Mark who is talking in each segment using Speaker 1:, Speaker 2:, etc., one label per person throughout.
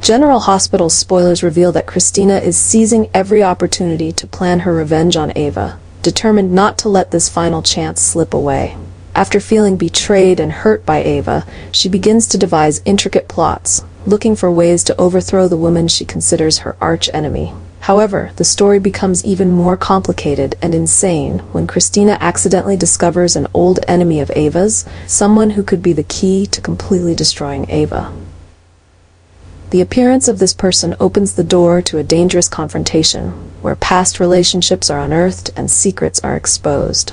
Speaker 1: General Hospital spoilers reveal that Kristina is seizing every opportunity to plan her revenge on Ava, determined not to let this final chance slip away. After feeling betrayed and hurt by Ava, she begins to devise intricate plots, looking for ways to overthrow the woman she considers her arch-enemy. However, the story becomes even more complicated and insane when Kristina accidentally discovers an old enemy of Ava's, someone who could be the key to completely destroying Ava. The appearance of this person opens the door to a dangerous confrontation, where past relationships are unearthed and secrets are exposed.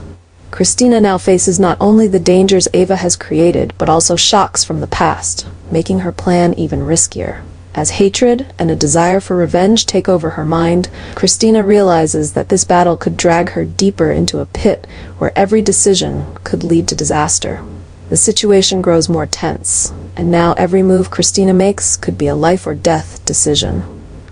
Speaker 1: Kristina now faces not only the dangers Ava has created, but also shocks from the past, making her plan even riskier. As hatred and a desire for revenge take over her mind, Kristina realizes that this battle could drag her deeper into a pit where every decision could lead to disaster. The situation grows more tense, and now every move Kristina makes could be a life-or-death decision.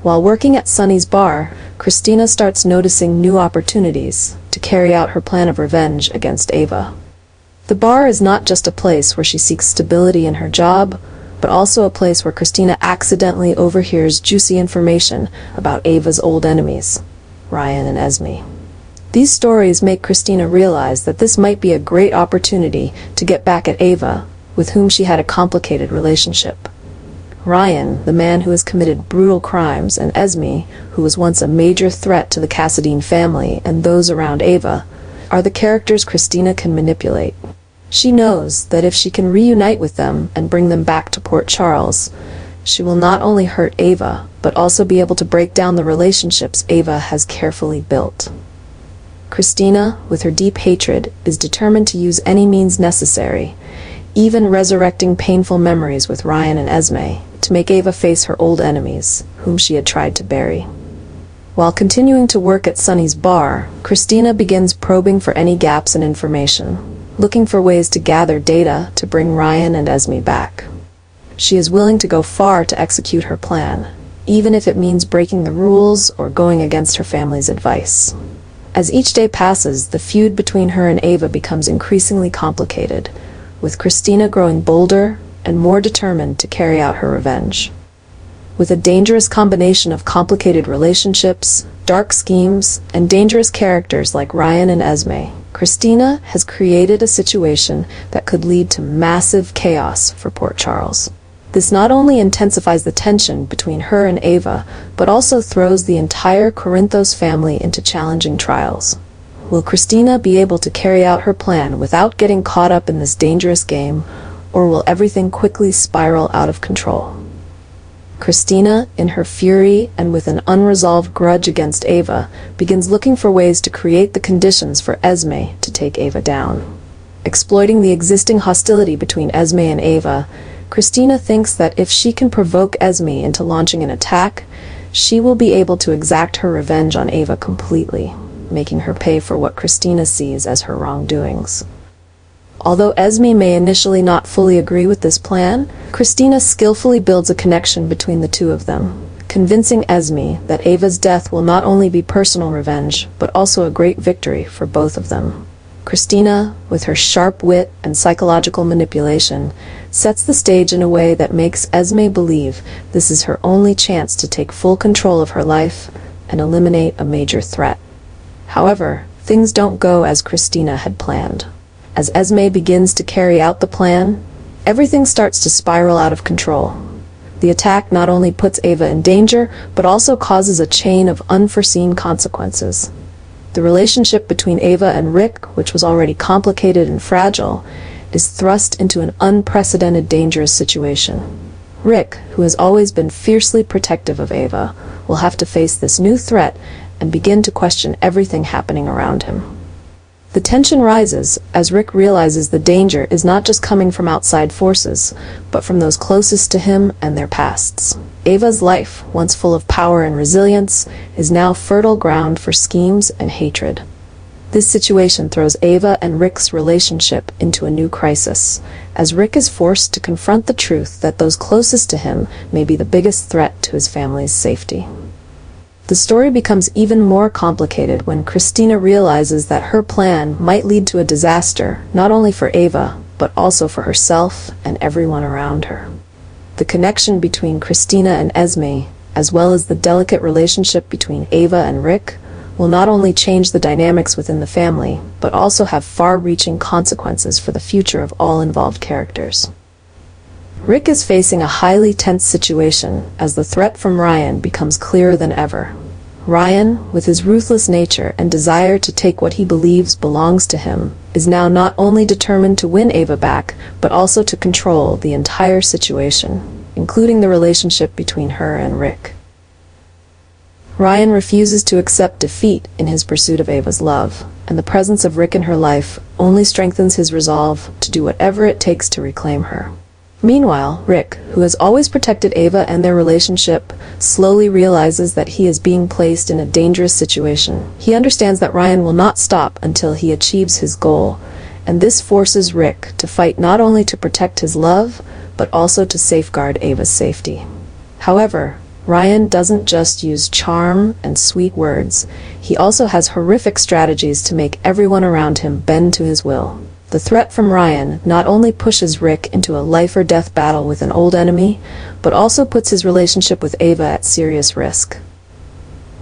Speaker 1: While working at Sunny's bar, Kristina starts noticing new opportunities to carry out her plan of revenge against Ava. The bar is not just a place where she seeks stability in her job, but also a place where Kristina accidentally overhears juicy information about Ava's old enemies, Ryan and Esme. These stories make Kristina realize that this might be a great opportunity to get back at Ava, with whom she had a complicated relationship. Ryan, the man who has committed brutal crimes, and Esme, who was once a major threat to the Cassadine family and those around Ava, are the characters Kristina can manipulate. She knows that if she can reunite with them and bring them back to Port Charles, she will not only hurt Ava, but also be able to break down the relationships Ava has carefully built. Kristina, with her deep hatred, is determined to use any means necessary, even resurrecting painful memories with Ryan and Esme, to make Ava face her old enemies, whom she had tried to bury. While continuing to work at Sunny's bar, Kristina begins probing for any gaps in information, looking for ways to gather data to bring Ryan and Esme back. She is willing to go far to execute her plan, even if it means breaking the rules or going against her family's advice. As each day passes, the feud between her and Ava becomes increasingly complicated, with Kristina growing bolder and more determined to carry out her revenge. With a dangerous combination of complicated relationships, dark schemes, and dangerous characters like Ryan and Esme, Kristina has created a situation that could lead to massive chaos for Port Charles. This not only intensifies the tension between her and Ava, but also throws the entire Corinthos family into challenging trials. Will Kristina be able to carry out her plan without getting caught up in this dangerous game, or will everything quickly spiral out of control? Kristina, in her fury and with an unresolved grudge against Ava, begins looking for ways to create the conditions for Esme to take Ava down. Exploiting the existing hostility between Esme and Ava, Kristina thinks that if she can provoke Esme into launching an attack, she will be able to exact her revenge on Ava completely, making her pay for what Kristina sees as her wrongdoings. Although Esme may initially not fully agree with this plan, Kristina skillfully builds a connection between the two of them, convincing Esme that Ava's death will not only be personal revenge, but also a great victory for both of them. Kristina, with her sharp wit and psychological manipulation, sets the stage in a way that makes Esme believe this is her only chance to take full control of her life and eliminate a major threat. However, things don't go as Kristina had planned. As Esme begins to carry out the plan, everything starts to spiral out of control. The attack not only puts Ava in danger, but also causes a chain of unforeseen consequences. The relationship between Ava and Rick, which was already complicated and fragile, is thrust into an unprecedented dangerous situation. Rick, who has always been fiercely protective of Ava, will have to face this new threat and begin to question everything happening around him. The tension rises as Rick realizes the danger is not just coming from outside forces, but from those closest to him and their pasts. Ava's life, once full of power and resilience, is now fertile ground for schemes and hatred. This situation throws Ava and Rick's relationship into a new crisis, as Rick is forced to confront the truth that those closest to him may be the biggest threat to his family's safety. The story becomes even more complicated when Kristina realizes that her plan might lead to a disaster, not only for Ava, but also for herself and everyone around her. The connection between Kristina and Esme, as well as the delicate relationship between Ava and Rick, will not only change the dynamics within the family, but also have far-reaching consequences for the future of all involved characters. Rick is facing a highly tense situation as the threat from Ryan becomes clearer than ever. Ryan, with his ruthless nature and desire to take what he believes belongs to him, is now not only determined to win Ava back, but also to control the entire situation, including the relationship between her and Rick. Ryan refuses to accept defeat in his pursuit of Ava's love, and the presence of Rick in her life only strengthens his resolve to do whatever it takes to reclaim her. Meanwhile, Rick, who has always protected Ava and their relationship, slowly realizes that he is being placed in a dangerous situation. He understands that Ryan will not stop until he achieves his goal, and this forces Rick to fight not only to protect his love, but also to safeguard Ava's safety. However, Ryan doesn't just use charm and sweet words, he also has horrific strategies to make everyone around him bend to his will. The threat from Ryan not only pushes Rick into a life-or-death battle with an old enemy, but also puts his relationship with Ava at serious risk.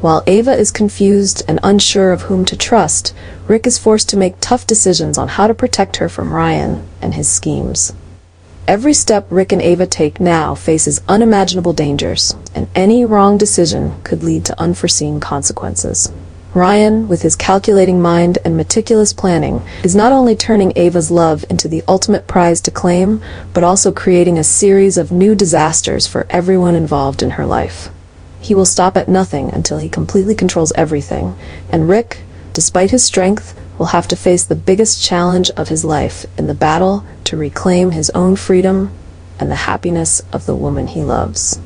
Speaker 1: While Ava is confused and unsure of whom to trust, Rick is forced to make tough decisions on how to protect her from Ryan and his schemes. Every step Rick and Ava take now faces unimaginable dangers, and any wrong decision could lead to unforeseen consequences. Ryan, with his calculating mind and meticulous planning, is not only turning Ava's love into the ultimate prize to claim, but also creating a series of new disasters for everyone involved in her life. He will stop at nothing until he completely controls everything, and Rick, despite his strength, will have to face the biggest challenge of his life in the battle to reclaim his own freedom and the happiness of the woman he loves.